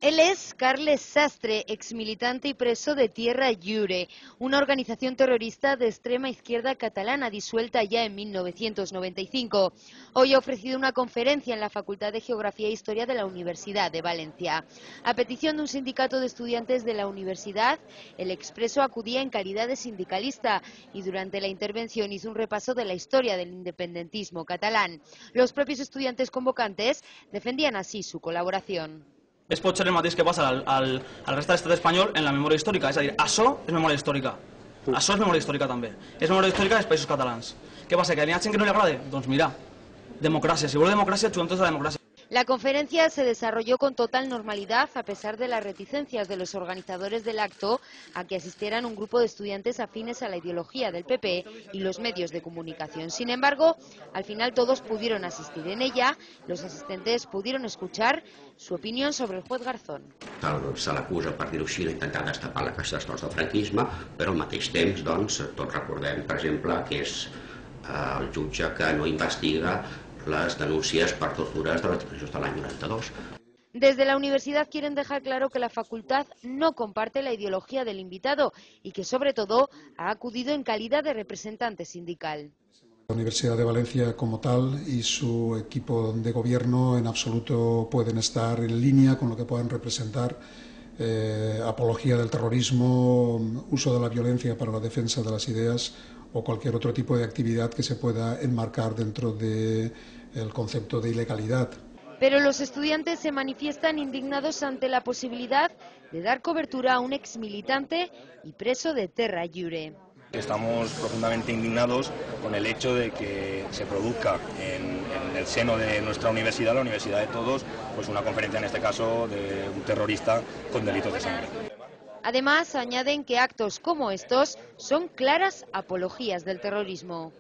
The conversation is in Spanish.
Él es Carles Sastre, exmilitante y preso de Terra Lliure, una organización terrorista de extrema izquierda catalana disuelta ya en 1995. Hoy ha ofrecido una conferencia en la Facultad de Geografía e Historia de la Universidad de Valencia. A petición de un sindicato de estudiantes de la universidad, el expreso acudía en calidad de sindicalista y durante la intervención hizo un repaso de la historia del independentismo catalán. Los propios estudiantes convocantes defendían así su colaboración. Es pot ser el mateix que passa al reste de l'estat espanyol en la memòria històrica, és a dir, això és memòria històrica. Això és memòria històrica també. És memòria històrica dels països catalans. Què passa, que n'hi ha gent que no li agrada? Doncs mira, democràcia. Si voleu democràcia, juguem tots a la democràcia. La conferencia se desarrolló con total normalidad a pesar de las reticencias de los organizadores del acto a que asistieran un grupo de estudiantes afines a la ideología del PP y los medios de comunicación. Sin embargo, al final todos pudieron asistir. En ella, los asistentes pudieron escuchar su opinión sobre el juez Garzón. Se l'acusa, per dir-ho així, d'intentar destapar la caixa d'estors del franquisme, però al mateix temps, doncs, tots recordem, per exemple, que és el jutge que no investiga las denuncias por torturas de los presos del año 92. Desde la universidad quieren dejar claro que la facultad no comparte la ideología del invitado y que sobre todo ha acudido en calidad de representante sindical. La Universidad de Valencia como tal y su equipo de gobierno en absoluto pueden estar en línea con lo que puedan representar apología del terrorismo, uso de la violencia para la defensa de las ideas o cualquier otro tipo de actividad que se pueda enmarcar dentro del concepto de ilegalidad. Pero los estudiantes se manifiestan indignados ante la posibilidad de dar cobertura a un exmilitante y preso de Terra Lliure. Estamos profundamente indignados con el hecho de que se produzca en el seno de nuestra universidad, la universidad de todos, pues una conferencia en este caso de un terrorista con delitos de sangre. Además, añaden que actos como estos son claras apologías del terrorismo.